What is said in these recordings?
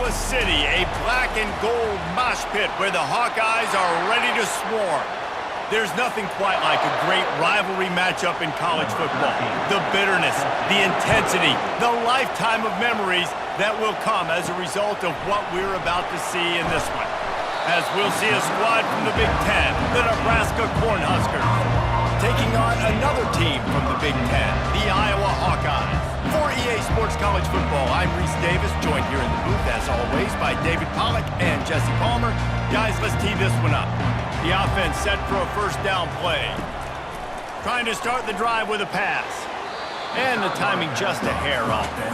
Iowa City, a black and gold mosh pit where the Hawkeyes are ready to swarm. There's nothing quite like a great rivalry matchup in college football. The bitterness, the intensity, the lifetime of memories that will come as a result of what we're about to see in this one. As we'll see a squad from the Big Ten, the Nebraska Cornhuskers, taking on another team from the Big Ten, the Iowa Hawkeyes. For EA Sports College Football, I'm Reese Davis, joined here in the booth, as always, by David Pollack and Jesse Palmer. Guys, let's tee this one up. The offense set for a first down play. Trying to start the drive with a pass. And the timing just a hair off there.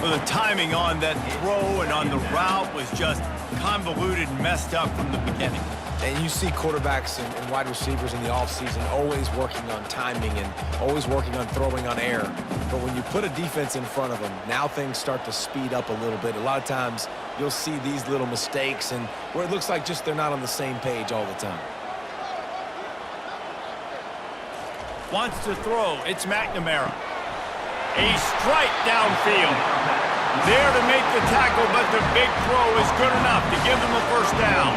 Well, the timing on that throw and on the route was just convoluted and messed up from the beginning. And you see quarterbacks and wide receivers in the offseason always working on timing and always working on throwing on air. But when you put a defense in front of them, now things start to speed up a little bit. A lot of times you'll see these little mistakes and where it looks like just they're not on the same page all the time. Wants to throw. It's McNamara. A strike downfield. There to make the tackle, but the big throw is good enough to give them a first down.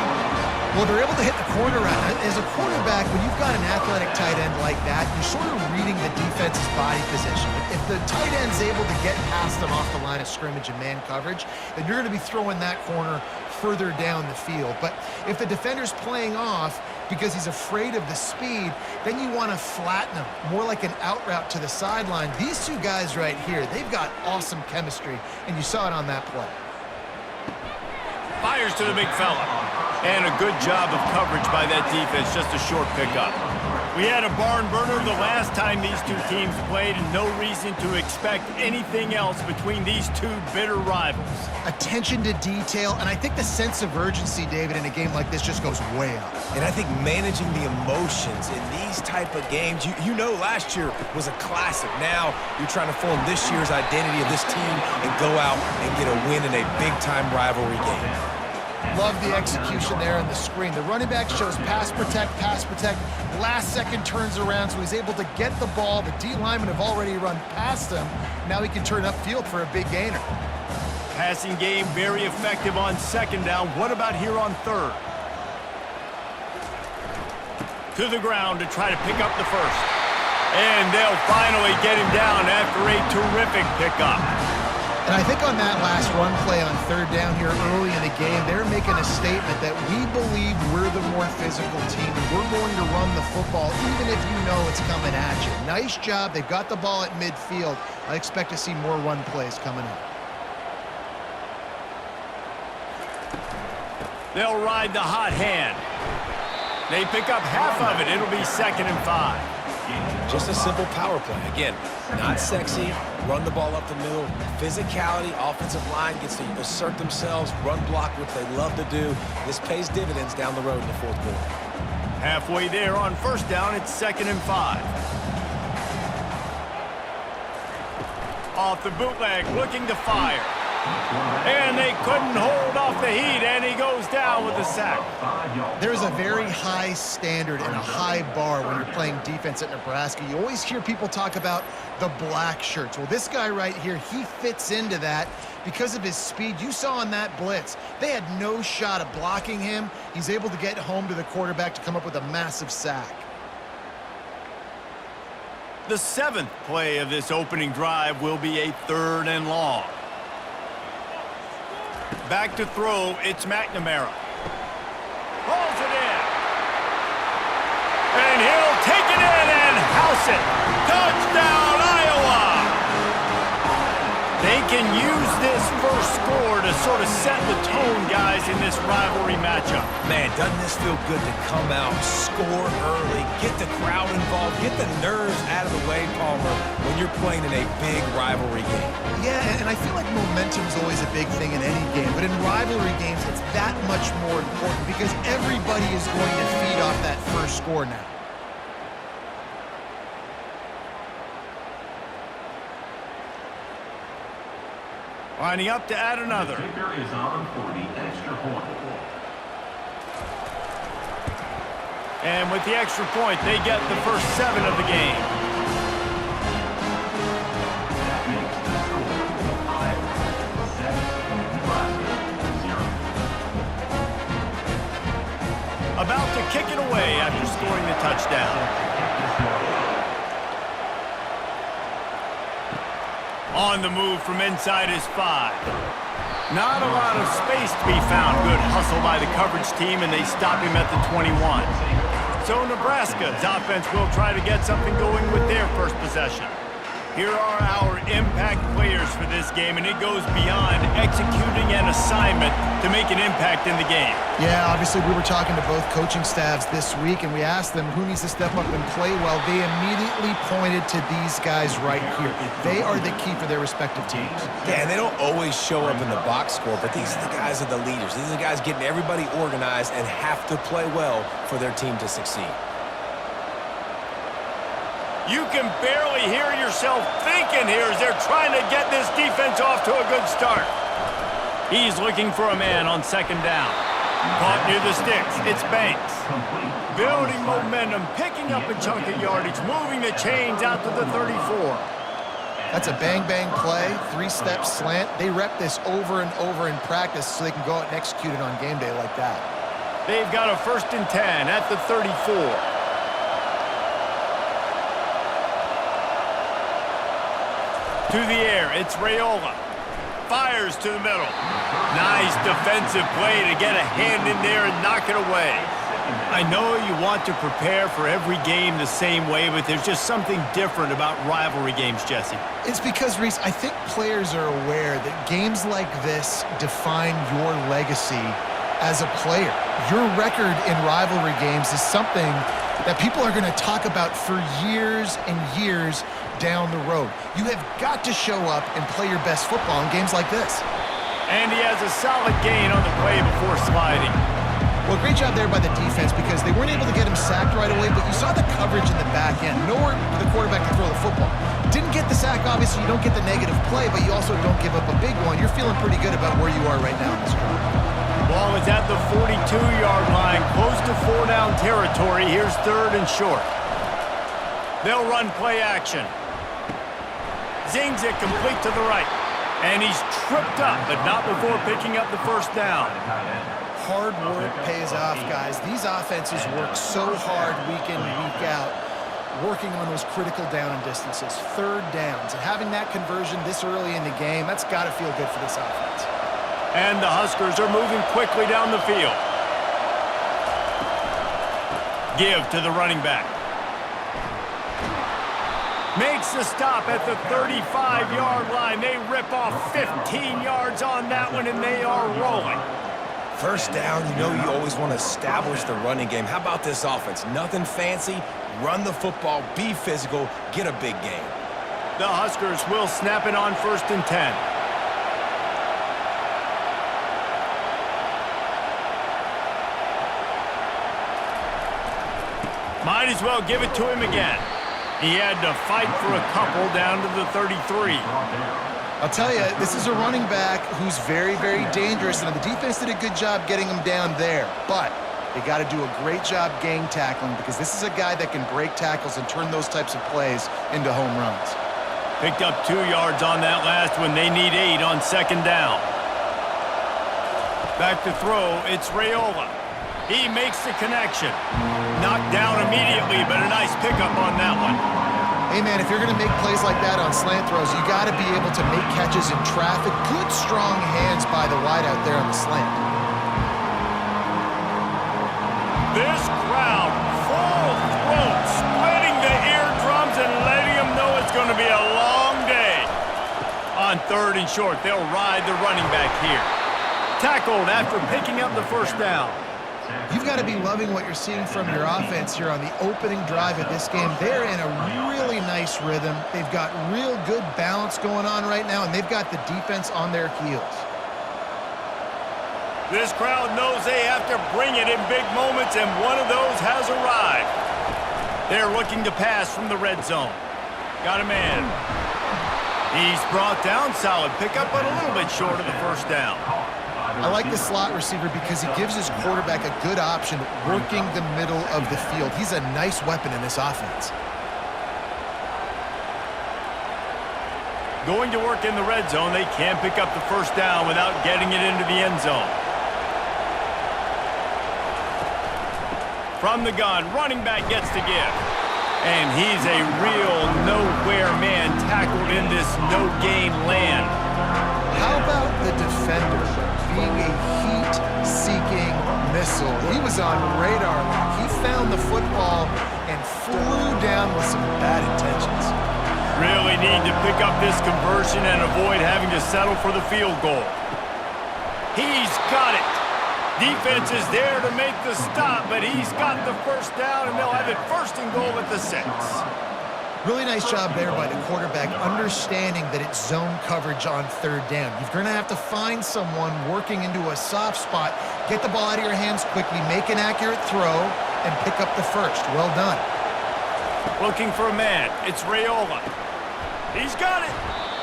Well, they're able to hit the corner route. As a quarterback, when you've got an athletic tight end like that, you're sort of reading the defense's body position. If the tight end's able to get past them off the line of scrimmage and man coverage, then you're going to be throwing that corner further down the field. But if the defender's playing off because he's afraid of the speed, then you want to flatten him, more like an out route to the sideline. These two guys right here, they've got awesome chemistry, and you saw it on that play. Fires to the big fella. And a good job of coverage by that defense, just a short pickup. We had a barn burner the last time these two teams played, and no reason to expect anything else between these two bitter rivals. Attention to detail, and I think the sense of urgency, David, in a game like this just goes way up. And I think managing the emotions in these type of games, you know last year was a classic. Now you're trying to form this year's identity of this team and go out and get a win in a big-time rivalry game. Love the execution there on the screen. The running back shows pass protect, last second turns around, so he's able to get the ball. The D linemen have already run past him. Now he can turn upfield for a big gainer. Passing game very effective on second down. What about here on third? To the ground to try to pick up the first. And they'll finally get him down after a terrific pickup. And I think on that last run play on third down here early in the game, they're making a statement that we believe we're the more physical team. We're going to run the football even if you know it's coming at you. Nice job. They've got the ball at midfield. I expect to see more run plays coming up. They'll ride the hot hand. They pick up half of it. It'll be 2nd and 5. Just a simple power play. Again, not sexy, run the ball up the middle. Physicality, offensive line gets to assert themselves, run block, which they love to do. This pays dividends down the road in the fourth quarter. Halfway there on first down, it's 2nd and 5. Off the bootleg, looking to fire. And they couldn't hold off the heat, and he goes down with a sack. There's a very high standard and a high bar when you're playing defense at Nebraska. You always hear people talk about the black shirts. Well, this guy right here, he fits into that because of his speed. You saw on that blitz, they had no shot of blocking him. He's able to get home to the quarterback to come up with a massive sack. The 7th play of this opening drive will be a 3rd and long. Back to throw, it's McNamara. Pulls it in. And he'll take it in and house it. Touchdown, Iowa! They can use this first score to sort of set the tone, guys, in this rivalry matchup. Man, doesn't this feel good to come out, score early, get the crowd involved, get the nerves out of the way, Palmer, when you're playing in a big rivalry game. Yeah, and I feel like momentum's always a big thing in any game, but in rivalry games, it's that much more important because everybody is going to feed off that first score now. Lining up to add another. Kicker is on for the extra point. And with the extra point, they get the first 7 of the game. That makes the score 5-7 Nebraska. play after scoring the touchdown. On the move from inside his 5. Not a lot of space to be found. Good hustle by the coverage team, and they stop him at the 21. So Nebraska's offense will try to get something going with their first possession. Here are our impact players for this game, and it goes beyond executing an assignment to make an impact in the game. Yeah, obviously we were talking to both coaching staffs this week, and we asked them who needs to step up and play well. They immediately pointed to these guys right here. They are the key for their respective teams. Yeah, and they don't always show up in the box score, but these are the guys that are the leaders. These are the guys getting everybody organized and have to play well for their team to succeed. You can barely hear yourself thinking here as they're trying to get this defense off to a good start. He's looking for a man on second down. Caught near the sticks. It's Banks. Building momentum, picking up a chunk of yardage, moving the chains out to the 34. That's a bang-bang play, 3-step slant. They rep this over and over in practice so they can go out and execute it on game day like that. They've got a 1st and 10 at the 34. To the air, it's Raiola. Fires to the middle. Nice defensive play to get a hand in there and knock it away. I know you want to prepare for every game the same way, but there's just something different about rivalry games, Jesse. It's because, Reese, I think players are aware that games like this define your legacy as a player. Your record in rivalry games is something that people are going to talk about for years and years down the road. You have got to show up and play your best football in games like this. And he has a solid gain on the play before sliding. Well, great job there by the defense because they weren't able to get him sacked right away, but you saw the coverage in the back end. Nowhere for the quarterback to throw the football. Didn't get the sack, obviously. You don't get the negative play, but you also don't give up a big one. You're feeling pretty good about where you are right now in this drive. Ball is at the 42-yard line, close to 4-down territory. Here's 3rd and short. They'll run play action. Zings it complete to the right. And he's tripped up, but not before picking up the 1st down. Hard work pays off, guys. These offenses work so hard week in, week out, working on those critical down and distances, 3rd downs. And having that conversion this early in the game, that's got to feel good for this offense. And the Huskers are moving quickly down the field. Give to the running back. Makes the stop at the 35-yard line. They rip off 15 yards on that one, and they are rolling. 1st down, you know you always want to establish the running game. How about this offense? Nothing fancy. Run the football, be physical, get a big gain. The Huskers will snap it on 1st and 10. Might as well give it to him again. He had to fight for a couple down to the 33. I'll tell you, this is a running back who's very, very dangerous, and the defense did a good job getting him down there. But they got to do a great job gang tackling because this is a guy that can break tackles and turn those types of plays into home runs. Picked up 2 yards on that last one. They need 8 on 2nd down. Back to throw, it's Raiola. He makes the connection. Knocked down immediately, but a nice pickup on that one. Hey, man, if you're going to make plays like that on slant throws, you got to be able to make catches in traffic. Good, strong hands by the wideout there on the slant. This crowd, full throat, splitting the eardrums and letting them know it's going to be a long day. On 3rd and short, they'll ride the running back here. Tackled after picking up the 1st down. You've got to be loving what you're seeing from your offense here on the opening drive of this game. They're in a really nice rhythm. They've got real good balance going on right now, and they've got the defense on their heels. This crowd knows they have to bring it in big moments, and one of those has arrived. They're looking to pass from the red zone. Got a man. He's brought down, solid pickup, but a little bit short of the 1st down. I like the slot receiver because he gives his quarterback a good option working the middle of the field. He's a nice weapon in this offense. Going to work in the red zone, they can't pick up the 1st down without getting it into the end zone. From the gun, running back gets to give. And he's a real nowhere man tackled in this no-gain land. How about the defender being a heat-seeking missile? He was on radar lock. He found the football and flew down with some bad intentions. Really need to pick up this conversion and avoid having to settle for the field goal. He's got it. Defense is there to make the stop, but he's got the first down, and they'll have it first and goal at the 6. Really nice job there by the quarterback, understanding that it's zone coverage on 3rd down. You're going to have to find someone working into a soft spot, get the ball out of your hands quickly, make an accurate throw, and pick up the first. Well done. Looking for a man. It's Raiola. He's got it.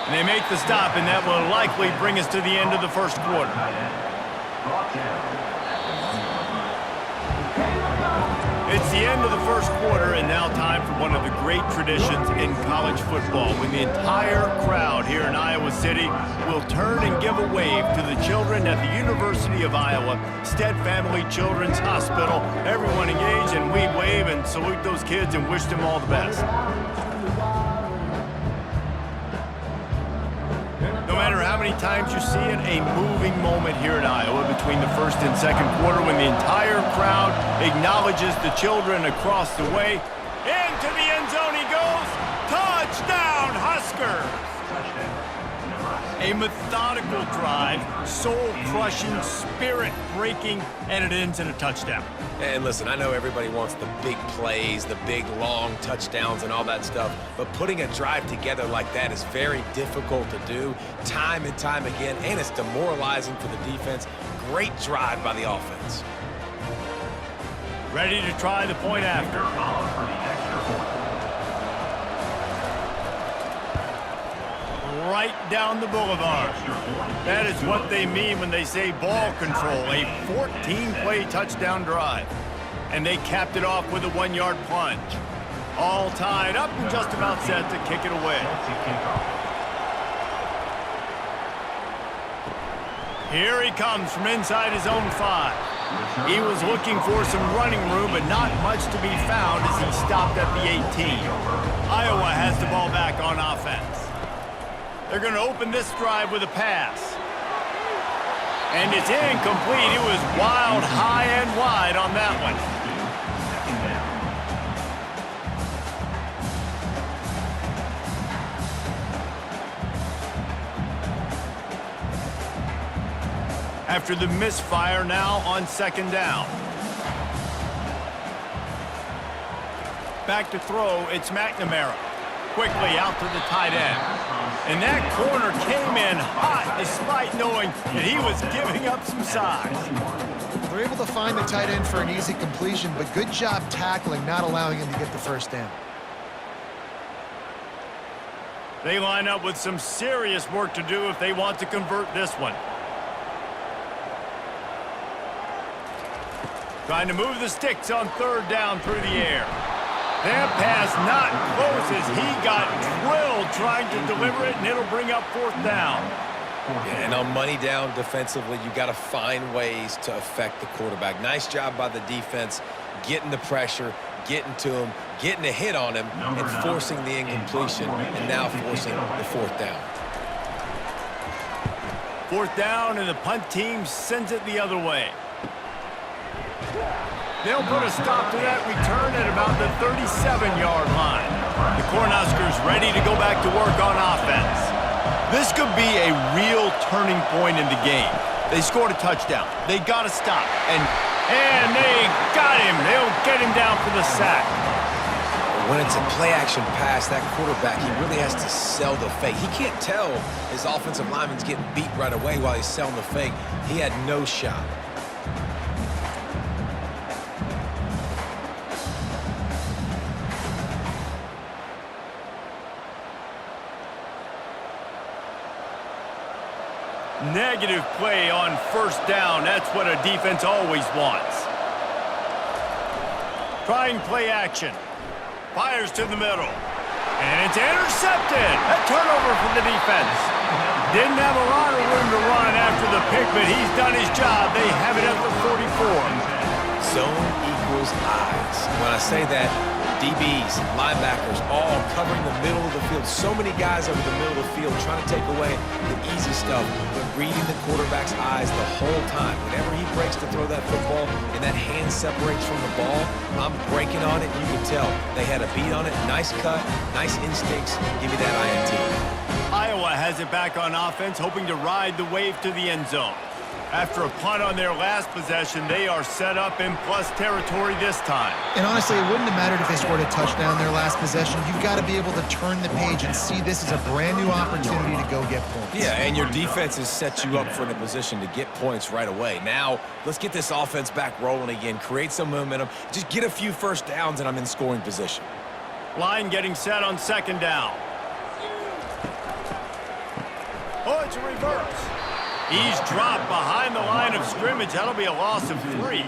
And they make the stop, and that will likely bring us to the end of the first quarter. It's the end of the first quarter, and now time for one of the great traditions in college football, when the entire crowd here in Iowa City will turn and give a wave to the children at the University of Iowa, Stead Family Children's Hospital. Everyone engage, and we wave and salute those kids and wish them all the best. No matter how many times you see it, a moving moment here in Iowa between the first and second quarter when the entire crowd acknowledges the children across the way. Into the end zone he goes. Touchdown, Huskers! A methodical drive, soul-crushing, spirit-breaking, and it ends in a touchdown. And listen, I know everybody wants the big plays, the big long touchdowns and all that stuff, but putting a drive together like that is very difficult to do time and time again, and it's demoralizing for the defense. Great drive by the offense. Ready to try the point after. Right down the boulevard. That is what they mean when they say ball control, a 14-play touchdown drive. And they capped it off with a 1-yard plunge. All tied up and just about set to kick it away. Here he comes from inside his own 5. He was looking for some running room, but not much to be found as he stopped at the 18. Iowa has the ball back on offense. They're going to open this drive with a pass. And it's incomplete. It was wild, high and wide on that one. After the misfire, now on 2nd down. Back to throw, it's McNamara. Quickly out to the tight end. And that corner came in hot despite knowing that he was giving up some size. They're able to find the tight end for an easy completion, but good job tackling, not allowing him to get the first down. They line up with some serious work to do if they want to convert this one. Trying to move the sticks on 3rd down through the air. That pass not close as he got drilled trying to deliver it, and it'll bring up 4th down. Yeah, and on money down defensively, you got to find ways to affect the quarterback. Nice job by the defense, getting the pressure, getting to him, getting a hit on him, and forcing the incompletion, and now forcing the 4th down. 4th down, and the punt team sends it the other way. They'll put a stop to that return at about the 37-yard line. The Cornhuskers ready to go back to work on offense. This could be a real turning point in the game. They scored a touchdown. They got to stop. And they got him. They'll get him down for the sack. When it's a play-action pass, that quarterback, he really has to sell the fake. He can't tell his offensive lineman's getting beat right away while he's selling the fake. He had no shot. Negative play on 1st down. That's what a defense always wants. Trying play action. Fires to the middle. And it's intercepted. A turnover for the defense. Didn't have a lot of room to run after the pick, but he's done his job. They have it at the 44. Zone equals eyes. When I say that, DBs, linebackers, all covering the middle of the field. So many guys over the middle of the field trying to take away the easy stuff, but reading the quarterback's eyes the whole time. Whenever he breaks to throw that football and that hand separates from the ball, I'm breaking on it. You can tell they had a beat on it. Nice cut, nice instincts. Give me that INT. Iowa has it back on offense, hoping to ride the wave to the end zone. After a punt on their last possession, they are set up in plus territory this time. And honestly, it wouldn't have mattered if they scored a touchdown their last possession. You've got to be able to turn the page and see this as a brand new opportunity to go get points. Yeah, and your defense has set you up for the position to get points right away. Now, let's get this offense back rolling again, create some momentum, just get a few first downs, and I'm in scoring position. Line getting set on second down. Oh, it's a reverse. He's dropped behind the line of scrimmage. That'll be a loss of 3.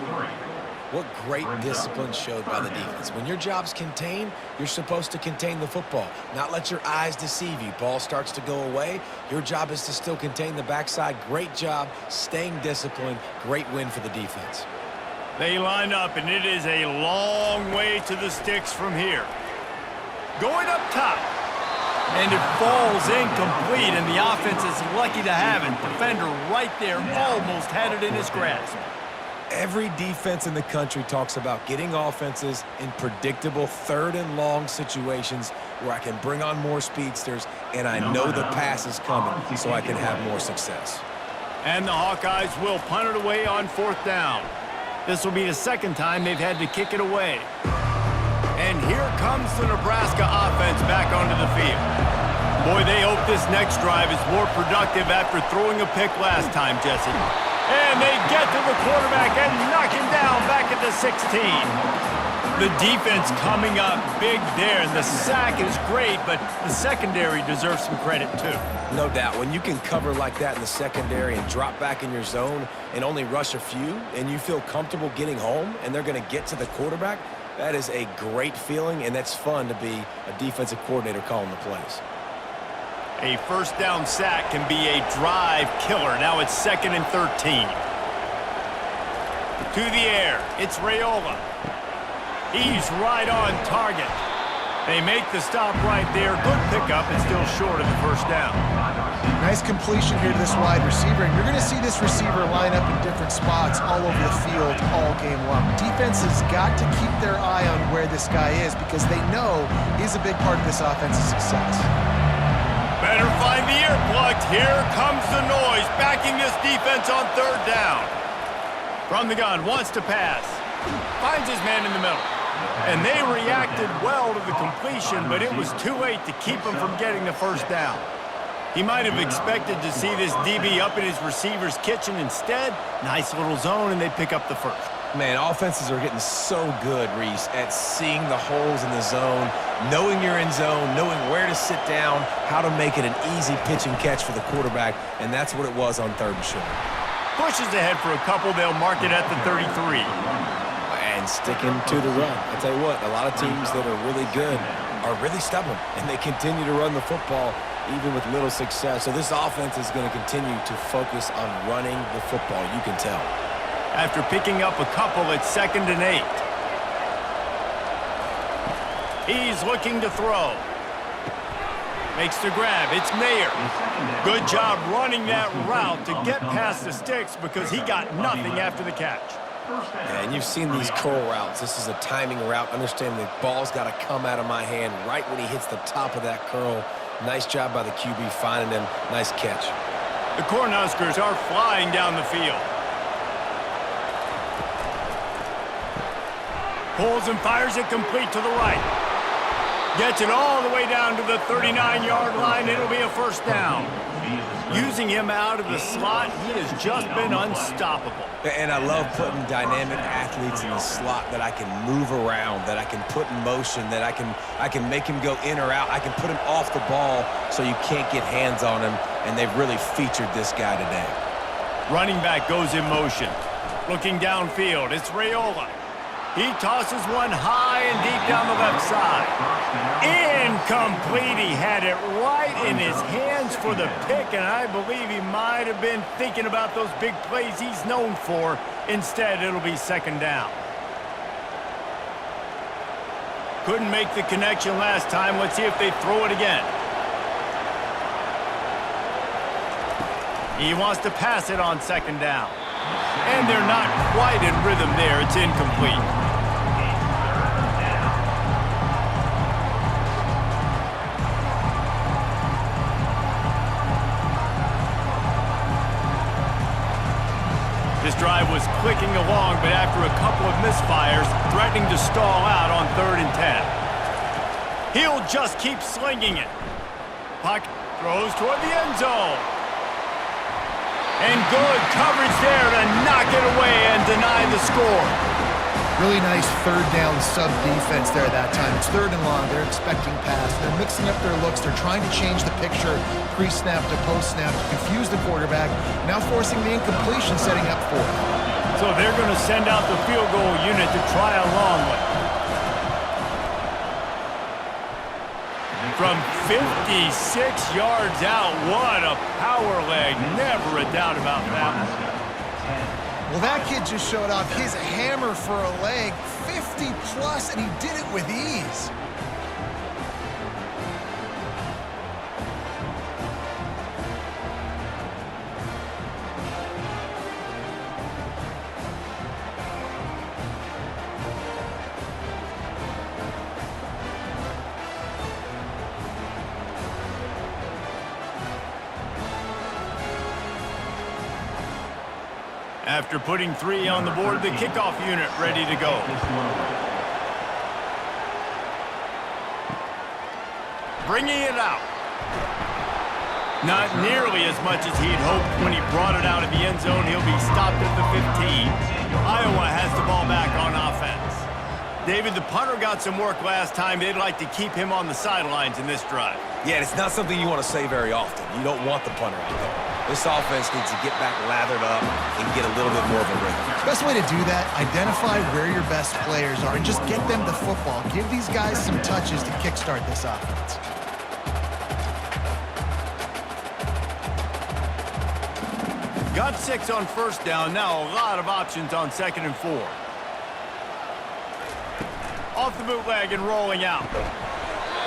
What great discipline showed by the defense. When your job's contained, you're supposed to contain the football, not let your eyes deceive you. Ball starts to go away. Your job is to still contain the backside. Great job staying disciplined. Great win for the defense. They line up, and it is a long way to the sticks from here. Going up top. And it falls incomplete, and the offense is lucky to have it. Defender right there almost had it in his grasp. Every defense in the country talks about getting offenses in predictable third and long situations where I can bring on more speedsters, and I know the pass is coming, so I can have more success. And the Hawkeyes will punt it away on 4th down. This will be the second time they've had to kick it away. And here comes the Nebraska offense back onto the field. Boy, they hope this next drive is more productive after throwing a pick last time, Jesse. And they get to the quarterback and knock him down back at the 16. The defense coming up big there, and the sack is great, but the secondary deserves some credit too. No doubt. When you can cover like that in the secondary and drop back in your zone and only rush a few, and you feel comfortable getting home, and they're going to get to the quarterback, that is a great feeling, and that's fun to be a defensive coordinator calling the plays. A first down sack can be a drive killer. Now it's 2nd and 13. To the air, it's Raiola. He's right on target. They make the stop right there. Good pickup and still short of the first down. Nice completion here to this wide receiver, and you're going to see this receiver line up in different spots all over the field all game long. Defense has got to keep their eye on where this guy is because they know he's a big part of this offense's success. Better find the earplugs. Here comes the noise, backing this defense on 3rd down. From the gun, wants to pass. Finds his man in the middle. And they reacted well to the completion, but it was too late to keep him from getting the first down. He might have expected to see this DB up in his receiver's kitchen. Instead, nice little zone, and they pick up the first. Man, offenses are getting so good, Reese, at seeing the holes in the zone, knowing you're in zone, knowing where to sit down, how to make it an easy pitch and catch for the quarterback, and that's what it was on 3rd and short. Pushes ahead for a couple. They'll mark it at the 33. And sticking to the run. I tell you what, a lot of teams that are really good are really stubborn, and they continue to run the football even with little success. So this offense is going to continue to focus on running the football. You can tell. After picking up a couple, it's 2nd and 8. He's looking to throw. Makes the grab. It's Mayer. Good job running that route to get past the sticks because he got nothing after the catch. And you've seen these curl routes. This is a timing route. Understand the ball's got to come out of my hand right when he hits the top of that curl. Nice job by the QB finding him. Nice catch. The Cornhuskers are flying down the field. Pulls and fires it complete to the right. Gets it all the way down to the 39-yard line. It'll be a first down. Using him out of the slot, he has just been unstoppable. And I love putting dynamic athletes in the slot that I can move around, that I can put in motion, that I can make him go in or out. I can put him off the ball so you can't get hands on him, and they've really featured this guy today. Running back goes in motion. Looking downfield, it's Raiola. He tosses one high and deep down the left side. Incomplete. He had it right in his hands for the pick, and I believe he might have been thinking about those big plays he's known for. Instead, it'll be 2nd down. Couldn't make the connection last time. Let's see if they throw it again. He wants to pass it on second down. And they're not quite in rhythm there. It's incomplete. This drive was clicking along, but after a couple of misfires, threatening to stall out on 3rd and 10. He'll just keep slinging it. Puck throws toward the end zone. And good coverage there to knock it away and deny the score. Really nice third down sub defense there that time. It's 3rd and long. They're expecting pass. They're mixing up their looks. They're trying to change the picture pre-snap to post-snap to confuse the quarterback. Now forcing the incompletion, setting up 4th. So they're going to send out the field goal unit to try a long one. From 56 yards out, what a power leg. Never a doubt about that. Well, that kid just showed off his hammer for a leg, 50 plus, and he did it with ease. After putting 3 on the board, the kickoff unit ready to go. Bringing it out. Not nearly as much as he'd hoped when he brought it out of the end zone. He'll be stopped at the 15. Iowa has the ball back on offense. David, the punter got some work last time. They'd like to keep him on the sidelines in this drive. Yeah, it's not something you want to say very often. You don't want the punter out there. This offense needs to get back lathered up and get a little bit more of a rhythm. Best way to do that, identify where your best players are and just get them the football. Give these guys some touches to kickstart this offense. Got 6 on 1st down. Now a lot of options on 2nd and 4. Off the bootleg and rolling out.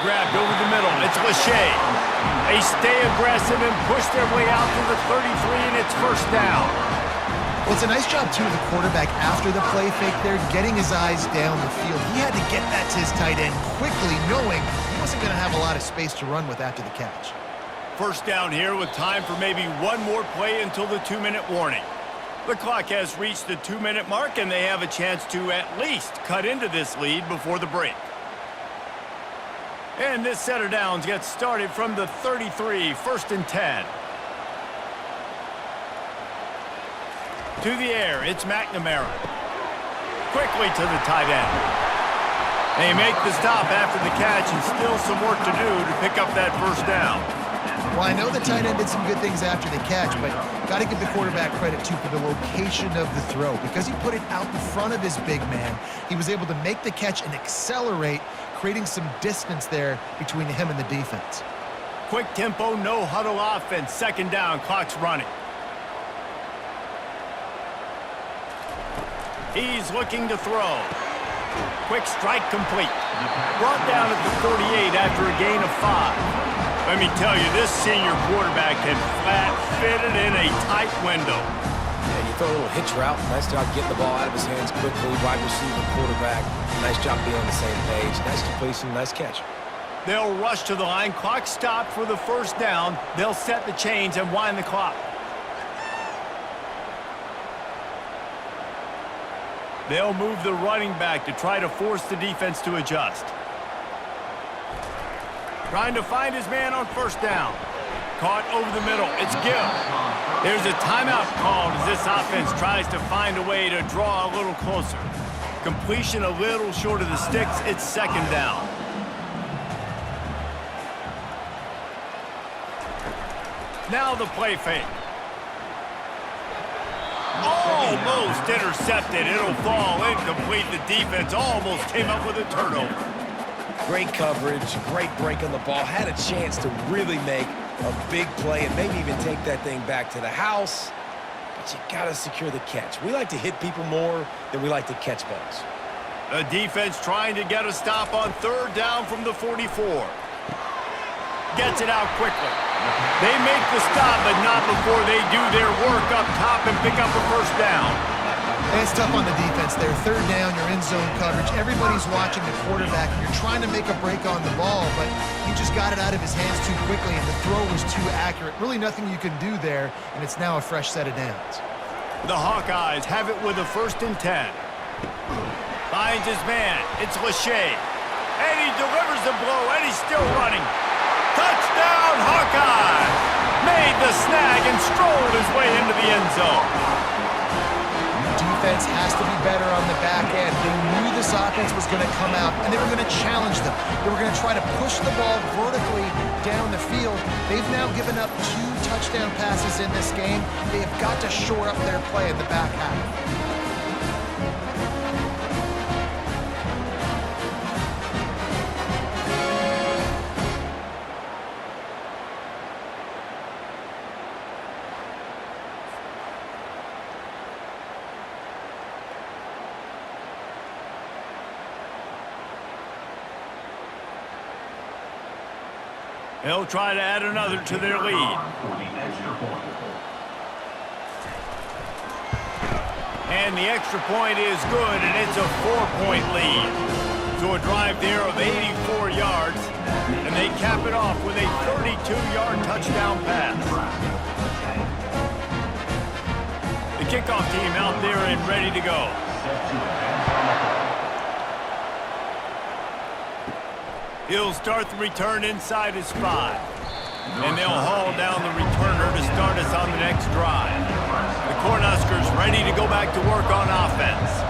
Grabbed over the middle. It's Lachey. They stay aggressive and push their way out to the 33, and it's 1st down. Well, it's a nice job, too, of the quarterback after the play fake there, getting his eyes down the field. He had to get that to his tight end quickly, knowing he wasn't going to have a lot of space to run with after the catch. 1st down here with time for maybe one more play until the 2-minute warning. The clock has reached the 2-minute mark, and they have a chance to at least cut into this lead before the break. And this set of downs gets started from the 33, 1st and 10. To the air, it's McNamara. Quickly to the tight end. They make the stop after the catch and still some work to do to pick up that 1st down. Well, I know the tight end did some good things after the catch, but got to give the quarterback credit, too, for the location of the throw. Because he put it out in front of his big man, he was able to make the catch and accelerate, creating some distance there between him and the defense. Quick tempo, no huddle offense. 2nd down, clock's running. He's looking to throw. Quick strike complete. Brought down at the 48 after a gain of 5. Let me tell you, this senior quarterback can flat fit it in a tight window. Yeah, you throw a little hitch route. Nice job getting the ball out of his hands quickly. Wide receiver, quarterback. Nice job being on the same page. Nice completion, nice catch. They'll rush to the line. Clock stopped for the 1st down. They'll set the chains and wind the clock. They'll move the running back to try to force the defense to adjust. Trying to find his man on 1st down. Caught over the middle. It's Gill. There's a timeout called as this offense tries to find a way to draw a little closer. Completion a little short of the sticks. It's 2nd down. Now the play fake. Almost intercepted. It'll fall incomplete. The defense almost came up with a turnover. Great coverage, great break on the ball. Had a chance to really make a big play and maybe even take that thing back to the house. But you got to secure the catch. We like to hit people more than we like to catch balls. The defense trying to get a stop on third down from the 44. Gets it out quickly. They make the stop, but not before they do their work up top and pick up a first down. And it's tough on the defense there. Third down, you're in zone coverage. Everybody's watching the quarterback, and you're trying to make a break on the ball, but he just got it out of his hands too quickly, and the throw was too accurate. Really nothing you can do there, and it's now a fresh set of downs. The Hawkeyes have it with a 1st and 10. Finds his man. It's Lachey. And he delivers the blow, and he's still running. Touchdown, Hawkeyes! Made the snag and strolled his way into the end zone. Defense has to be better on the back end. They knew this offense was going to come out, and they were going to challenge them. They were going to try to push the ball vertically down the field. They've now given up 2 touchdown passes in this game. They have got to shore up their play in the back half. They'll try to add another to their lead. And the extra point is good, and it's a 4-point lead. So a drive there of 84 yards, and they cap it off with a 32-yard touchdown pass. The kickoff team out there and ready to go. He'll start the return inside his 5. And they'll haul down the returner to start us on the next drive. The Cornhuskers ready to go back to work on offense.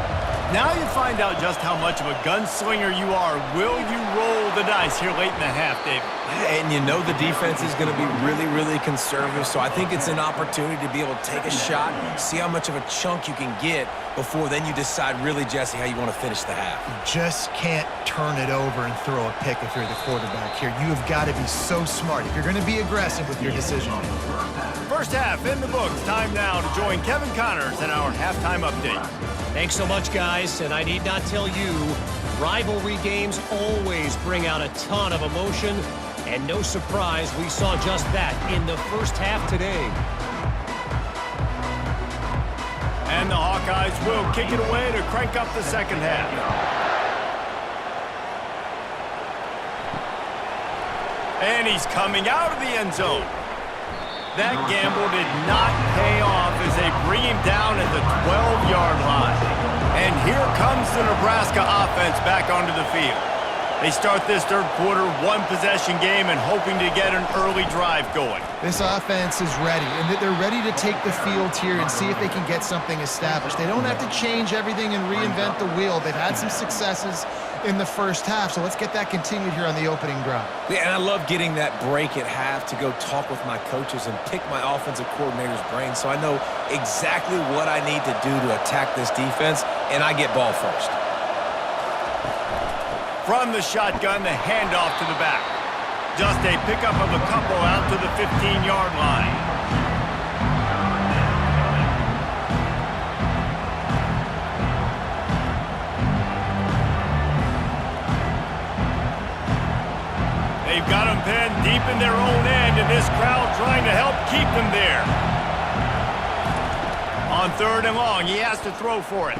Now you find out just how much of a gunslinger you are. Will you roll the dice here late in the half, David? And you know the defense is going to be really, really conservative, so I think it's an opportunity to be able to take a shot, see how much of a chunk you can get before then you decide really, Jesse, how you want to finish the half. You just can't turn it over and throw a pick if you're the quarterback here. You have got to be so smart if you're going to be aggressive with your decision. First half in the books. Time now to join Kevin Connors in our halftime update. Thanks so much, guys, and I need not tell you, rivalry games always bring out a ton of emotion, and no surprise, we saw just that in the first half today. And the Hawkeyes will kick it away to crank up the second half. And he's coming out of the end zone. That gamble did not pay off as they bring him down at the 12-yard line. And here comes the Nebraska offense back onto the field. They start this third quarter one-possession game and hoping to get an early drive going. This offense is ready, and they're ready to take the field here and see if they can get something established. They don't have to change everything and reinvent the wheel. They've had some successes in the first half, so let's get that continued here on the opening drive. Yeah, and I love getting that break at half to go talk with my coaches and pick my offensive coordinator's brain so I know exactly what I need to do to attack this defense, and I get ball first. From the shotgun, the handoff to the back. Just a pickup of a couple out to the 15-yard line. They've got them pinned deep in their own end, and this crowd trying to help keep them there. On third and long, he has to throw for it.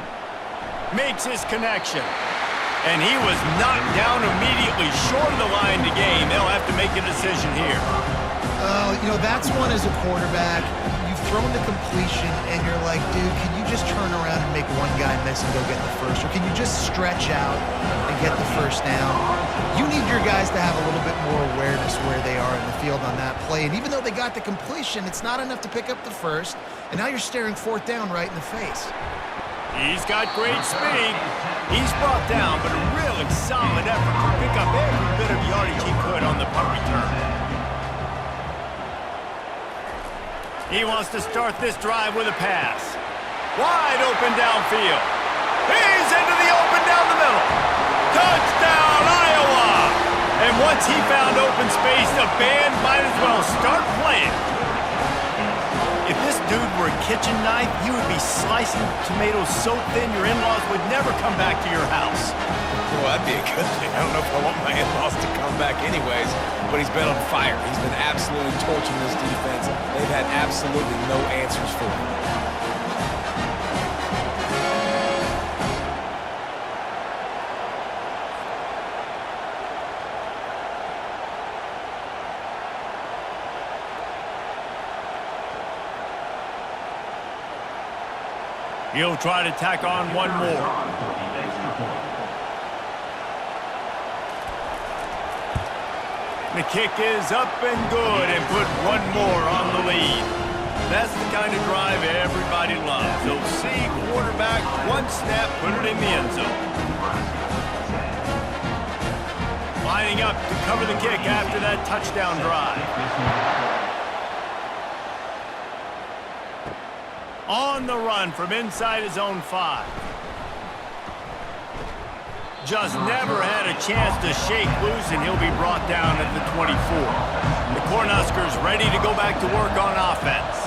Makes his connection. And he was knocked down immediately short of the line to gain. They'll have to make a decision here. You know, that's one as a quarterback. You've thrown the completion, and you're like, dude, can you just turn around and make one guy miss and go get the first? Or can you just stretch out and get the first down? You need your guys to have a little bit more awareness where they are in the field on that play. And even though they got the completion, it's not enough to pick up the first. And now you're staring fourth down right in the face. He's got great speed. He's brought down, but a really solid effort to pick up every bit of yardage he could on the punt return. He wants to start this drive with a pass. Wide open downfield. He's into the open down the middle. Touchdown, Iowa! And once he found open space, the band might as well start playing. If this dude were kitchen knife, you would be slicing tomatoes so thin your in-laws would never come back to your house. Well, that'd be a good thing. I don't know if I want my in-laws to come back anyways, but he's been on fire. He's been absolutely torching this defense. They've had absolutely no answers for him. He'll try to tack on one more. The kick is up and good and put one more on the lead. That's the kind of drive everybody loves. So see quarterback, one snap, put it in the end zone. Lining up to cover the kick after that touchdown drive. On the run from inside his own 5. Just never had a chance to shake loose, and he'll be brought down at the 24. The Cornhuskers ready to go back to work on offense.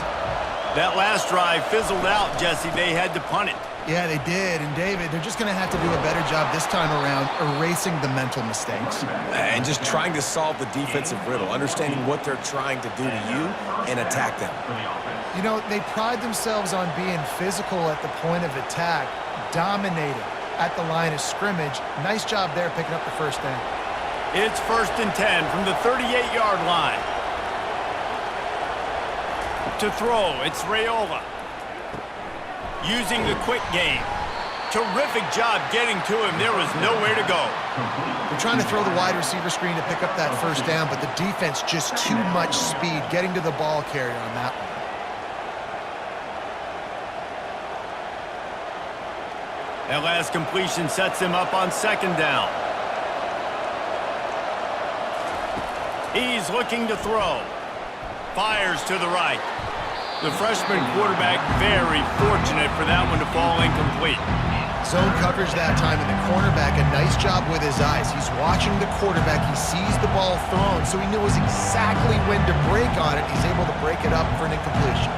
That last drive fizzled out, Jesse. They had to punt it. Yeah, they did. And, David, they're just going to have to do a better job this time around erasing the mental mistakes. And just trying to solve the defensive riddle, understanding what they're trying to do to you and attack them. You know, they pride themselves on being physical at the point of attack, dominating at the line of scrimmage. Nice job there picking up the first down. It's 1st and 10 from the 38-yard line. To throw, it's Raiola. Using the quick game. Terrific job getting to him. There was nowhere to go. They're trying to throw the wide receiver screen to pick up that first down, but the defense just too much speed getting to the ball carrier on that one. That last completion sets him up on 2nd down. He's looking to throw. Fires to the right. The freshman quarterback very fortunate for that one to fall incomplete. Zone coverage that time, and the cornerback, a nice job with his eyes. He's watching the quarterback. He sees the ball thrown, so he knows exactly when to break on it. He's able to break it up for an incompletion.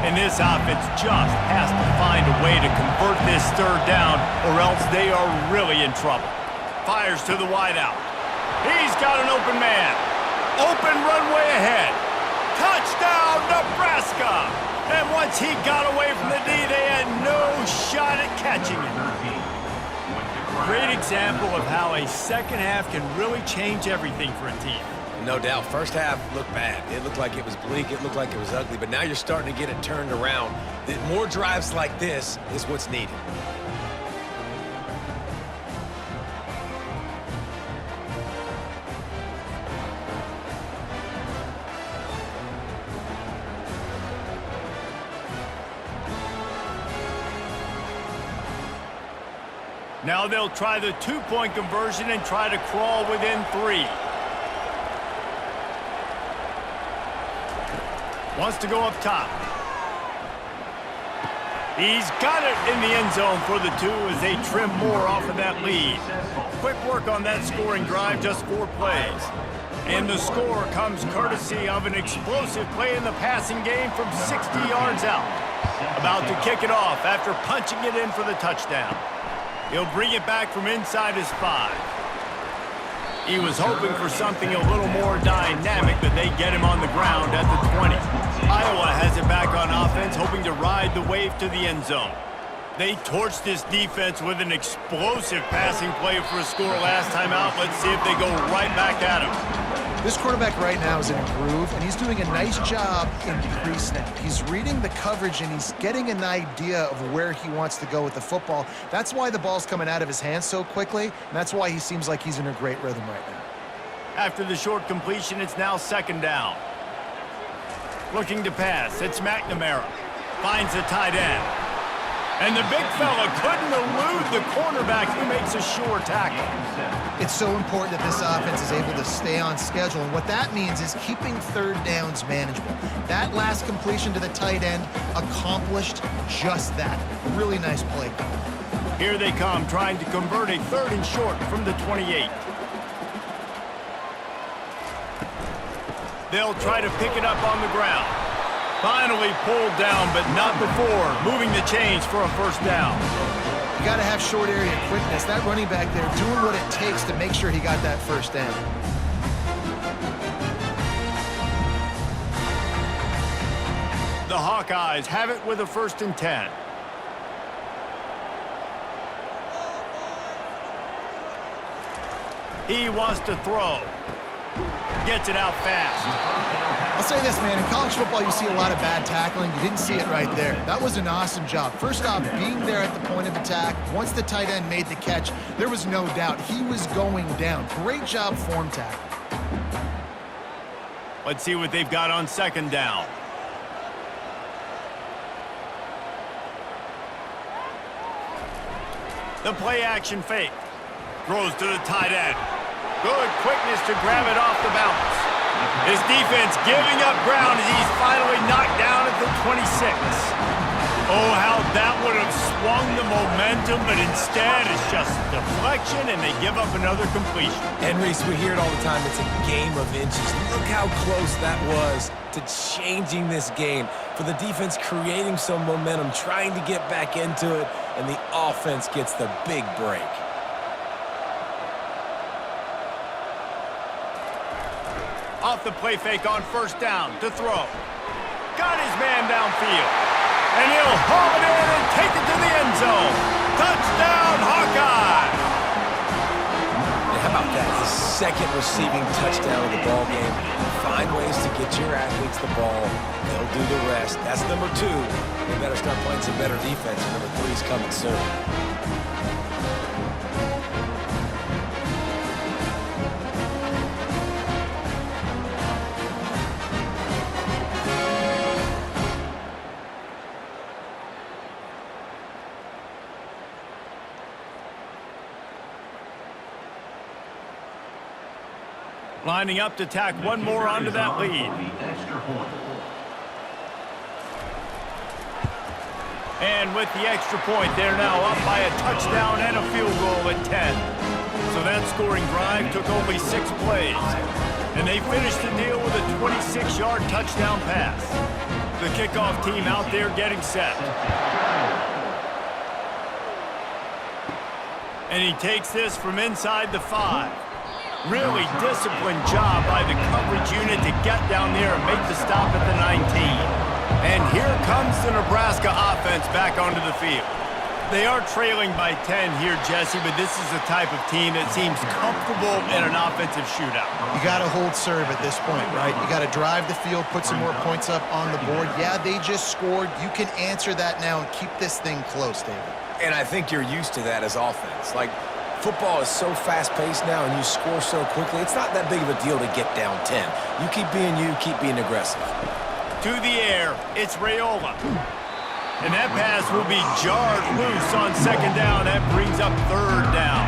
And this offense just has to find a way to convert this 3rd down, or else they are really in trouble. Fires to the wideout. He's got an open man. Open runway ahead. Touchdown, Nebraska! And once he got away from the D, they had no shot at catching him. Great example of how a second half can really change everything for a team. No doubt. First half looked bad. It looked like it was bleak. It looked like it was ugly. But now you're starting to get it turned around. More drives like this is what's needed. Now they'll try the 2-point conversion and try to crawl within 3. Wants to go up top. He's got it in the end zone for the 2 as they trim more off of that lead. Quick work on that scoring drive, just 4 plays. And the score comes courtesy of an explosive play in the passing game from 60 yards out. About to kick it off after punching it in for the touchdown. He'll bring it back from inside his 5. He was hoping for something a little more dynamic, but they get him on the ground at the 20. Iowa has it back on offense, hoping to ride the wave to the end zone. They torched this defense with an explosive passing play for a score last time out. Let's see if they go right back at him. This quarterback right now is in a groove, and he's doing a nice job in pre-snap. He's reading the coverage, and he's getting an idea of where he wants to go with the football. That's why the ball's coming out of his hands so quickly, and that's why he seems like he's in a great rhythm right now. After the short completion, it's now 2nd down. Looking to pass, it's McNamara. Finds the tight end. And the big fella couldn't elude the cornerback who makes a sure tackle. It's so important that this offense is able to stay on schedule, and what that means is keeping 3rd downs manageable. That last completion to the tight end accomplished just that. Really nice play. Here they come, trying to convert a 3rd and short from the 28. They'll try to pick it up on the ground. Finally pulled down, but not before moving the chains for a first down. You got to have short area quickness. That running back there doing what it takes to make sure he got that first down. The Hawkeyes have it with a 1st and 10. He wants to throw. Gets it out fast. I'll say this, man. In college football, you see a lot of bad tackling. You didn't see it right there. That was an awesome job. First off, being there at the point of attack. Once the tight end made the catch, there was no doubt he was going down. Great job form tackle. Let's see what they've got on 2nd down. The play action fake. Throws to the tight end. Good quickness to grab it off the bounce. His defense giving up ground as he's finally knocked down at the 26. Oh, how that would have swung the momentum, but instead it's just deflection and they give up another completion. And Reese, we hear it all the time. It's a game of inches. Look how close that was to changing this game. For the defense creating some momentum, trying to get back into it, and the offense gets the big break. Off the play fake on 1st down to throw. Got his man downfield. And he'll haul it in and take it to the end zone. Touchdown, Hawkeye! And how about that? His 2nd receiving touchdown of the ball game. Find ways to get your athletes the ball. They'll do the rest. That's number 2. They better start playing some better defense. And number 3 is coming soon. Lining up to tack one more onto that lead. And with the extra point, they're now up by a touchdown and a field goal at 10. So that scoring drive took only 6 plays. And they finished the deal with a 26-yard touchdown pass. The kickoff team out there getting set. And he takes this from inside the 5. Really disciplined job by the coverage unit to get down there and make the stop at the 19. And here comes the Nebraska offense back onto the field. They are trailing by 10 here, Jesse, but this is the type of team that seems comfortable in an offensive shootout. You got to hold serve at this point, right? You got to drive the field, put some more points up on the board. Yeah, they just scored. You can answer that now and keep this thing close, David. And I think you're used to that as offense. Like, football is so fast-paced now and you score so quickly, it's not that big of a deal to get down 10. You keep being you, keep being aggressive. To the air, it's Raiola. And that pass will be jarred loose on 2nd down. That brings up 3rd down.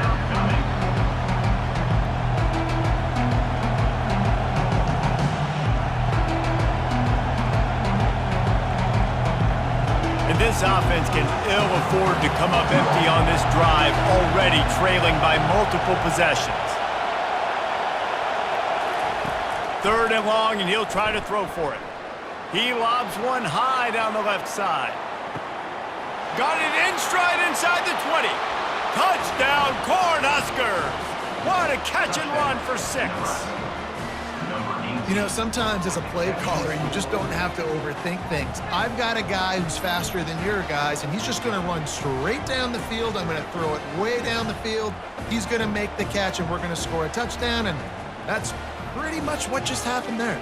And this offense can ill afford to come up empty on this drive, already trailing by multiple possessions. 3rd and long, and he'll try to throw for it. He lobs one high down the left side. Got it in stride inside the 20. Touchdown, Cornhuskers! What a catch and run for 6. You know, sometimes as a play caller, you just don't have to overthink things. I've got a guy who's faster than your guys, and he's just going to run straight down the field. I'm going to throw it way down the field. He's going to make the catch, and we're going to score a touchdown, and that's pretty much what just happened there.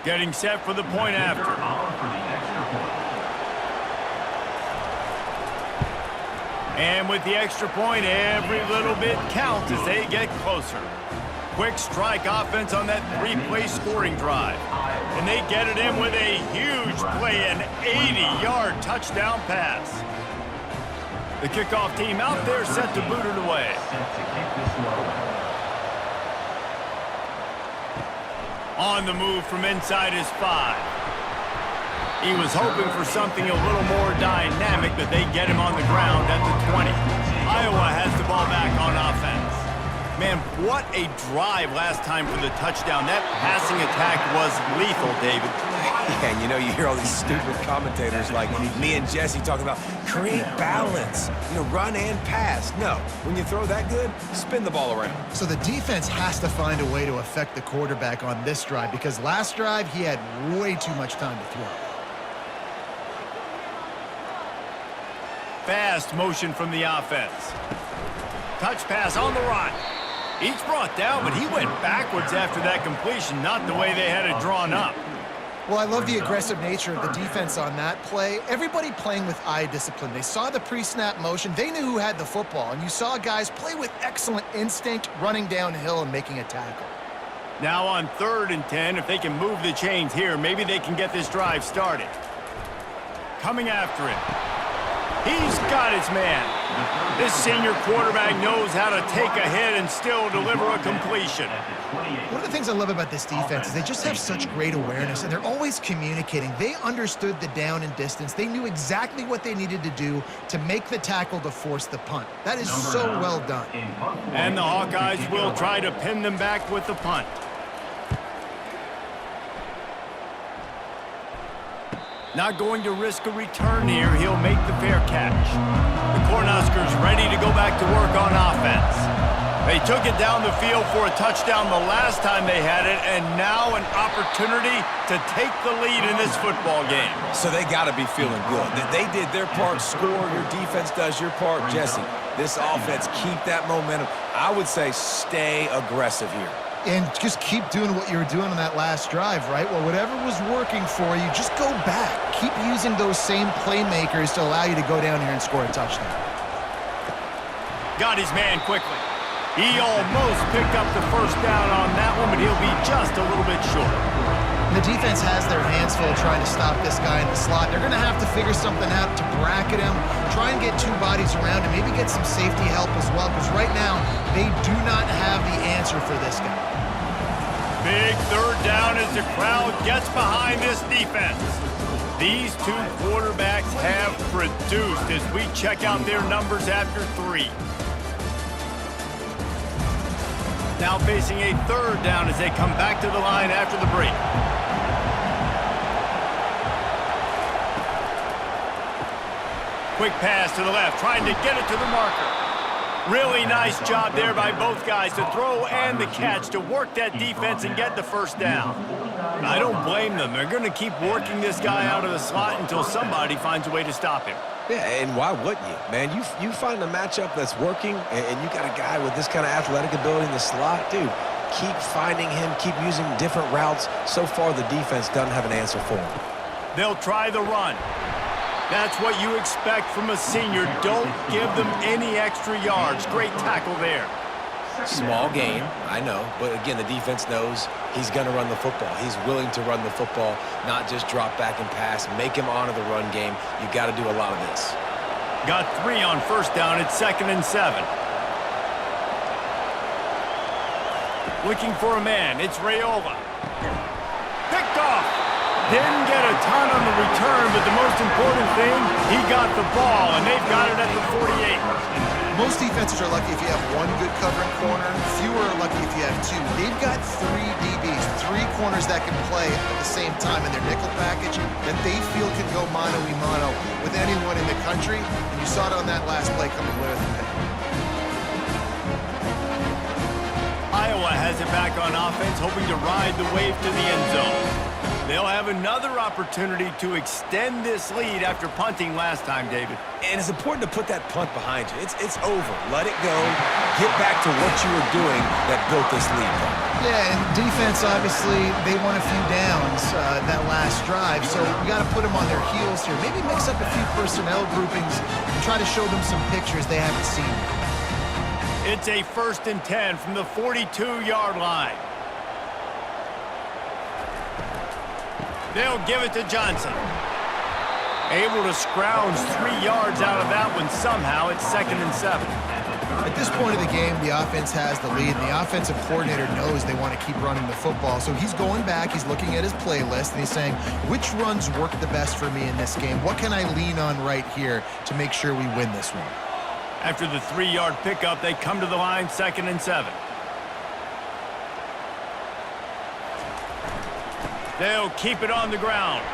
Getting set for the point after. And with the extra point, every little bit counts as they get closer. Quick strike offense on that 3-play scoring drive. And they get it in with a huge play, an 80-yard touchdown pass. The kickoff team out there set to boot it away. On the move from inside his 5. He was hoping for something a little more dynamic, but they get him on the ground at the 20. Iowa has the ball back on offense. Man, what a drive last time for the touchdown. That passing attack was lethal, David. And you know, you hear all these stupid commentators like me and Jesse talking about create balance, run and pass. No, when you throw that good, spin the ball around. So the defense has to find a way to affect the quarterback on this drive because last drive he had way too much time to throw. Fast motion from the offense. Touch pass on the run. Each brought down, but he went backwards after that completion, not the way they had it drawn up. Well, I love the aggressive nature of the defense on that play. Everybody playing with eye discipline. They saw the pre-snap motion. They knew who had the football, and you saw guys play with excellent instinct, running downhill and making a tackle. Now on 3rd and 10, if they can move the chains here, maybe they can get this drive started. Coming after him. He's got his man. This senior quarterback knows how to take a hit and still deliver a completion. One of the things I love about this defense is they just have such great awareness, and they're always communicating. They understood the down and distance. They knew exactly what they needed to do to make the tackle to force the punt. That is so well done. And the Hawkeyes will try to pin them back with the punt. Not going to risk a return here. He'll make the fair catch. The Cornhuskers ready to go back to work on offense. They took it down the field for a touchdown the last time they had it, and now an opportunity to take the lead in this football game. So they got to be feeling good. They did their part, score, your defense does your part. Jesse, this offense, keep that momentum. I would say stay aggressive here. And just keep doing what you were doing on that last drive, right? Well, whatever was working for you, just go back. Keep using those same playmakers to allow you to go down here and score a touchdown. Got his man quickly. He almost picked up the first down on that one, but he'll be just a little bit short. The defense has their hands full trying to stop this guy in the slot. They're going to have to figure something out to bracket him, try and get 2 bodies around him, maybe get some safety help as well, because right now they do not have the answer for this guy. Big 3rd down as the crowd gets behind this defense. These 2 quarterbacks have produced as we check out their numbers after 3. Now facing a 3rd down as they come back to the line after the break. Quick pass to the left, trying to get it to the marker. Really nice job there by both guys to throw and the catch to work that defense and get the first down. I don't blame them. They're going to keep working this guy out of the slot until somebody finds a way to stop him. Yeah, and why wouldn't you? Man, you find a matchup that's working, and you got a guy with this kind of athletic ability in the slot, dude, keep finding him, keep using different routes. So far, the defense doesn't have an answer for him. They'll try the run. That's what you expect from a senior. Don't give them any extra yards. Great tackle there. Small gain, I know, but again, the defense knows he's going to run the football. He's willing to run the football, not just drop back and pass, make him honor the run game. You got to do a lot of this. Got 3 on 1st down. It's 2nd and 7. Looking for a man. It's Rayola. Picked off. Didn't get a ton on the return, but the most important thing, he got the ball, and they've got it at the 48. Most defenses are lucky if you have 1 good covering corner. Fewer are lucky if you have 2. They've got 3 DBs, 3 corners that can play at the same time in their nickel package that they feel can go mano-a-mano with anyone in the country. And you saw it on that last play coming with it. Iowa has it back on offense, hoping to ride the wave to the end zone. They'll have another opportunity to extend this lead after punting last time, David. And it's important to put that punt behind you. It's over. Let it go. Get back to what you were doing that built this lead. Yeah, and defense, obviously, they won a few downs that last drive, so we got to put them on their heels here. Maybe mix up a few personnel groupings and try to show them some pictures they haven't seen yet. It's a 1st and 10 from the 42-yard line. They'll give it to Johnson. Able to scrounge 3 yards out of that one somehow. It's 2nd and 7. At this point of the game, the offense has the lead, and the offensive coordinator knows they want to keep running the football. So he's going back, he's looking at his playlist, and he's saying, which runs work the best for me in this game? What can I lean on right here to make sure we win this one? After the 3-yard pickup, they come to the line, 2nd and 7. They'll keep it on the ground.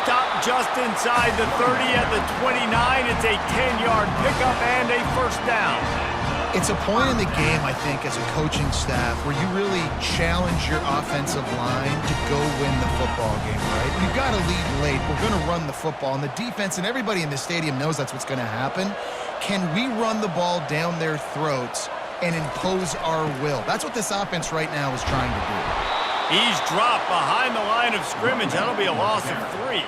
Stop just inside the 30 at the 29. It's a 10-yard pickup and a first down. It's a point in the game, I think, as a coaching staff where you really challenge your offensive line to go win the football game, right? You've got to lead late. We're going to run the football, and the defense and everybody in the stadium knows that's what's going to happen. Can we run the ball down their throats and impose our will? That's what this offense right now is trying to do. He's dropped behind the line of scrimmage. That'll be a loss of 3.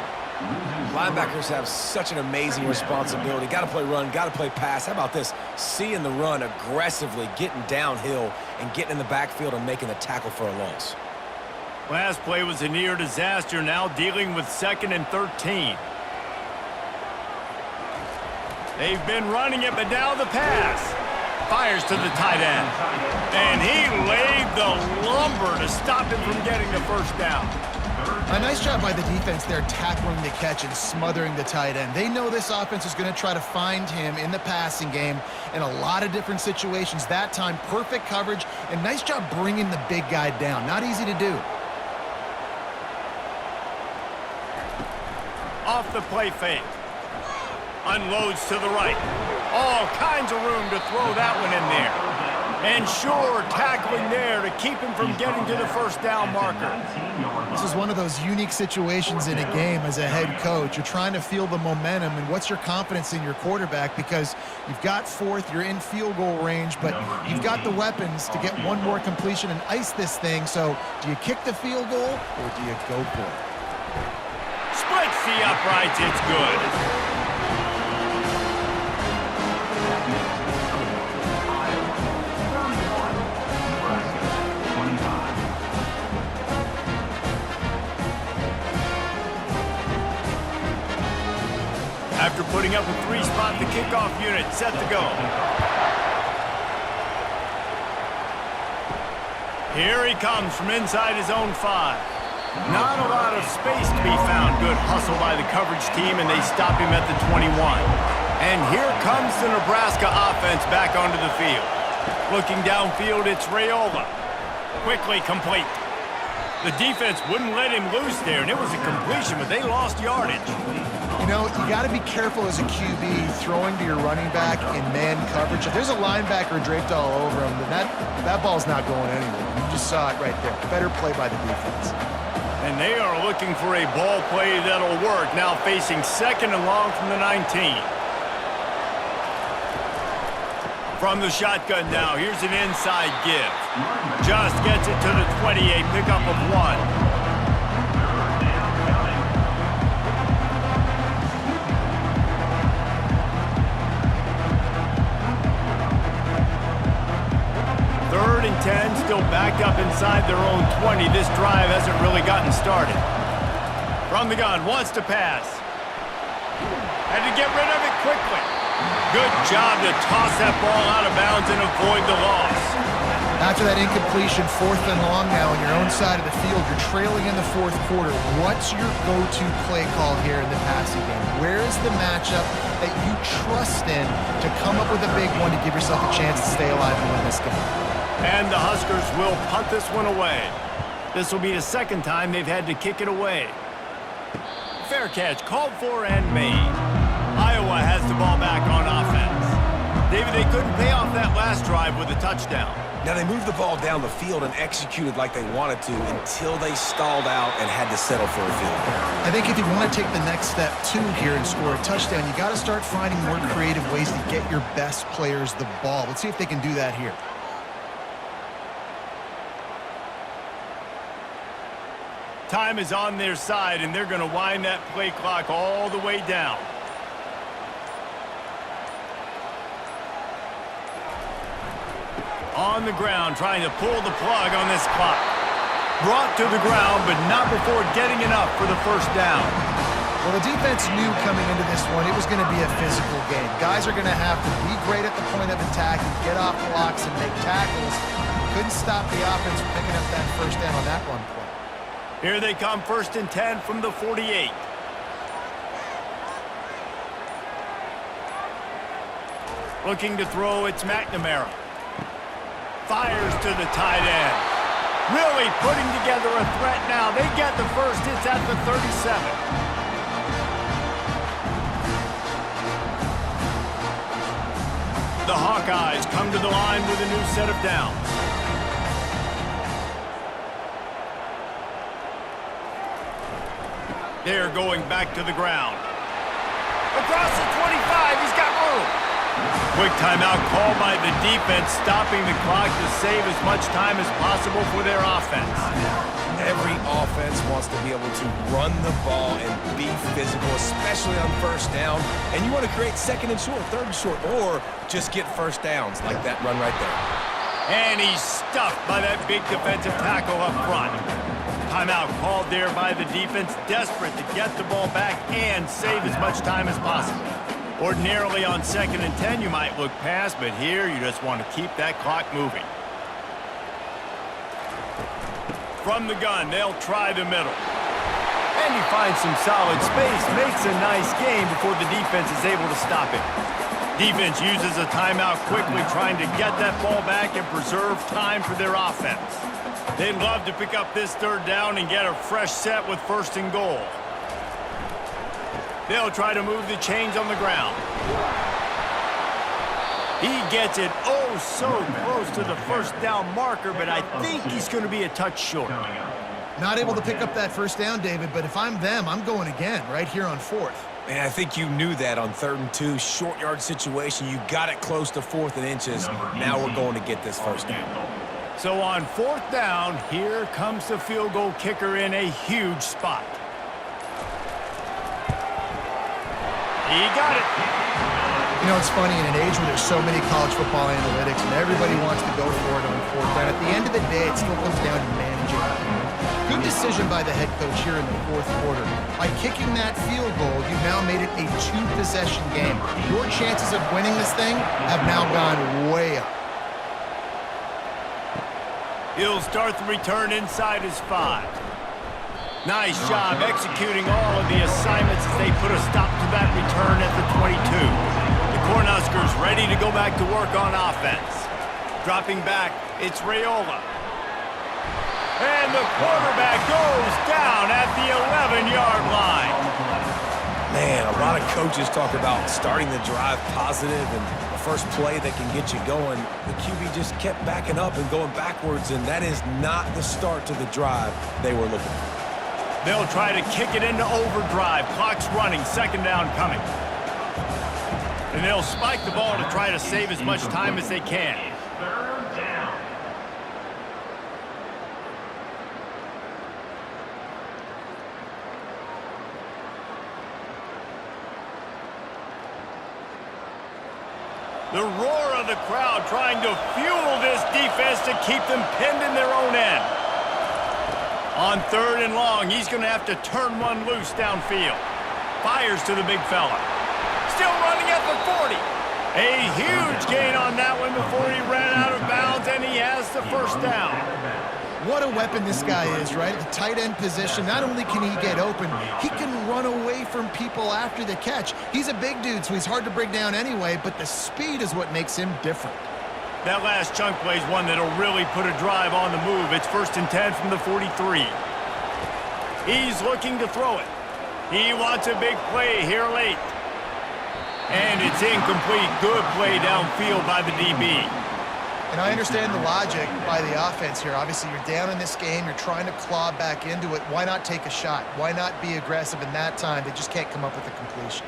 Linebackers have such an amazing responsibility. Got to play run, got to play pass. How about this? Seeing the run aggressively, getting downhill, and getting in the backfield and making the tackle for a loss. Last play was a near disaster. Now dealing with 2nd and 13. They've been running it, but now the pass. Fires to the tight end. And he laid the lumber to stop him from getting the first down. A nice job by the defense there, tackling the catch and smothering the tight end. They know this offense is going to try to find him in the passing game in a lot of different situations. That time, perfect coverage, and nice job bringing the big guy down. Not easy to do. Off the play fake. Unloads to the right. All kinds of room to throw that one in there. And sure, tackling there to keep him from getting to the first down marker. This is one of those unique situations in a game as a head coach. You're trying to feel the momentum, and what's your confidence in your quarterback? Because you've got 4th, you're in field goal range, but you've got the weapons to get one more completion and ice this thing. So do you kick the field goal or do you go for it? Splits the uprights. It's good. After putting up a 3-spot, the kickoff unit set to go. Here he comes from inside his own 5. Not a lot of space to be found. Good hustle by the coverage team, and they stop him at the 21. And here comes the Nebraska offense back onto the field. Looking downfield, it's Raiola. Quickly complete. The defense wouldn't let him loose there, and it was a completion, but they lost yardage. You know, you got to be careful as a QB throwing to your running back in man coverage. If there's a linebacker draped all over him, then that ball's not going anywhere. You just saw it right there. Better play by the defense. And they are looking for a ball play that'll work. Now facing 2nd and long from the 19. From the shotgun now, here's an inside give. Just gets it to the 28, pickup of 1. Third and 10, still backed up inside their own 20. This drive hasn't really gotten started. From the gun, wants to pass. Had to get rid of it quickly. Good job to toss that ball out of bounds and avoid the loss. After that incompletion, 4th and long now on your own side of the field, you're trailing in the 4th quarter. What's your go-to play call here in the passing game? Where is the matchup that you trust in to come up with a big one to give yourself a chance to stay alive and win this game? And the Huskers will punt this one away. This will be the 2nd time they've had to kick it away. Fair catch, called for and made. Iowa has the ball back on offense. David, they couldn't pay off that last drive with a touchdown. Now, they moved the ball down the field and executed like they wanted to until they stalled out and had to settle for a field goal. I think if you want to take the next step, too, here and score a touchdown, you got to start finding more creative ways to get your best players the ball. Let's see if they can do that here. Time is on their side, and they're going to wind that play clock all the way down. On the ground, trying to pull the plug on this clock. Brought to the ground, but not before getting enough for the first down. Well, the defense knew coming into this one it was going to be a physical game. Guys are going to have to be great at the point of attack and get off blocks and make tackles. Couldn't stop the offense from picking up that first down on that one play. Here they come, 1st and 10 from the 48. Looking to throw, it's McNamara. Fires to the tight end. Really putting together a threat now. They get the first. It's at the 37. The Hawkeyes come to the line with a new set of downs. They're going back to the ground. Across the 25, he's got room. Quick timeout called by the defense, stopping the clock to save as much time as possible for their offense. Every offense wants to be able to run the ball and be physical, especially on first down. And you want to create 2nd and short, 3rd and short, or just get first downs like that run right there. And he's stuffed by that big defensive tackle up front. Timeout called there by the defense, desperate to get the ball back and save as much time as possible. Ordinarily on 2nd and 10, you might look past, but here you just want to keep that clock moving. From the gun, they'll try the middle. And he finds some solid space, makes a nice game before the defense is able to stop it. Defense uses a timeout quickly, trying to get that ball back and preserve time for their offense. They'd love to pick up this 3rd down and get a fresh set with 1st and goal. They'll try to move the chains on the ground. He gets it oh so close to the first down marker, but I think he's going to be a touch short. Not able to pick up that first down, David, but if I'm them, I'm going again right here on 4th. And I think you knew that on 3rd and 2, short yard situation. You got it close to 4th and inches. Now we're going to get this first down. So on 4th down, here comes the field goal kicker in a huge spot. He got it. You know, it's funny, in an age where there's so many college football analytics and everybody wants to go for it on 4th down, at the end of the day, it still comes down to managing the game. Good decision by the head coach here in the 4th quarter. By kicking that field goal, you've now made it a 2-possession game. Your chances of winning this thing have now gone way up. He'll start the return inside his 5. Nice job executing all of the assignments as they put a stop to that return at the 22. The Cornhuskers ready to go back to work on offense. Dropping back, it's Raiola. And the quarterback goes down at the 11-yard line. Man, a lot of coaches talk about starting the drive positive and the first play that can get you going. The QB just kept backing up and going backwards, and that is not the start to the drive they were looking for. They'll try to kick it into overdrive. Clock's running, 2nd down coming. And they'll spike the ball to try to save as much time as they can. 3rd down. The roar of the crowd trying to fuel this defense to keep them pinned in their own end. On 3rd and long, he's going to have to turn one loose downfield. Fires to the big fella. Still running at the 40. A huge gain on that one before he ran out of bounds, and he has the first down. What a weapon this guy is, right? The tight end position, not only can he get open, he can run away from people after the catch. He's a big dude, so he's hard to bring down anyway, but the speed is what makes him different. That last chunk play is one that'll really put a drive on the move. It's 1st and 10 from the 43. He's looking to throw it. He wants a big play here late. And it's incomplete. Good play downfield by the DB. And I understand the logic by the offense here. Obviously, you're down in this game. You're trying to claw back into it. Why not take a shot? Why not be aggressive in that time? They just can't come up with a completion.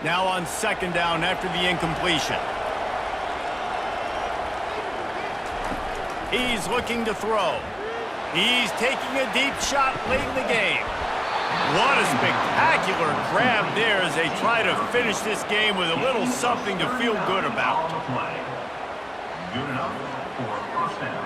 Now on 2nd down after the incompletion. He's looking to throw. He's taking a deep shot late in the game. What a spectacular grab there as they try to finish this game with a little something to feel good about. Good enough for 1st down.